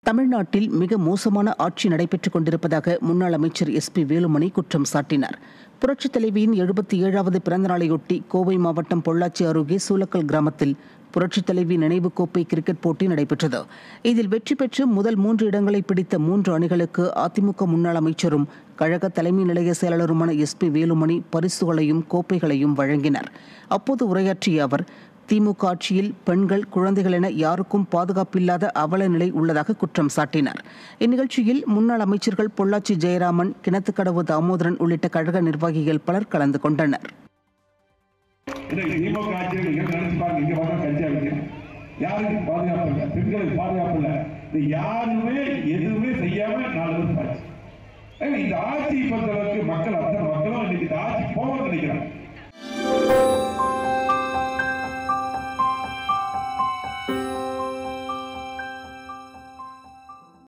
தமிழ்நாட்டில் மிக மோசமான ஆட்சி நடைபெற்றுக் கொண்டிருப்பதாக முன்னாள் அமைச்சர் SP வேலுமணி குற்றம் சாட்டினார். புரட்சித் தலைவியின் 77வது பிறந்தநாளையொட்டி கோவை மாவட்டம் பொள்ளாச்சி அருகே சூலக்கல் கிராமத்தில் புரட்சித் தலைவி நினைவு கோப்பை கிரிக்கெட் போட்டி நடைபெற்றது. இதில் வெற்றி பெற்று முதல் 3 இடங்களை பிடித்த 3 அணிகளுக்கு அதிமுக முன்னாள் அமைச்சரும் கழக தலைமை நிலைய செயலாளருமான SP வேலுமணி பரிசுகளையும் கோப்பைகளையும் வழங்கினார். அப்போது உரையாற்றிய அவர், திமுக ஆட்சியில் பெண்கள், குழந்தைகள் என யாருக்கும் பாதுகாப்பில்லாத அவல நிலை உள்ளதாக குற்றம் சாட்டினார். இந்நிகழ்ச்சியில் முன்னாள் அமைச்சர்கள் பொள்ளாச்சி ஜெயராமன், கிணத்துக்கடவு தாமோதரன் உள்ளிட்ட கழக நிர்வாகிகள் பலர் கலந்து கொண்டனர். மக்கள் அத்தனை மக்களும் இன்னைக்கு ஆட்சி போக நினைக்கிறாங்க.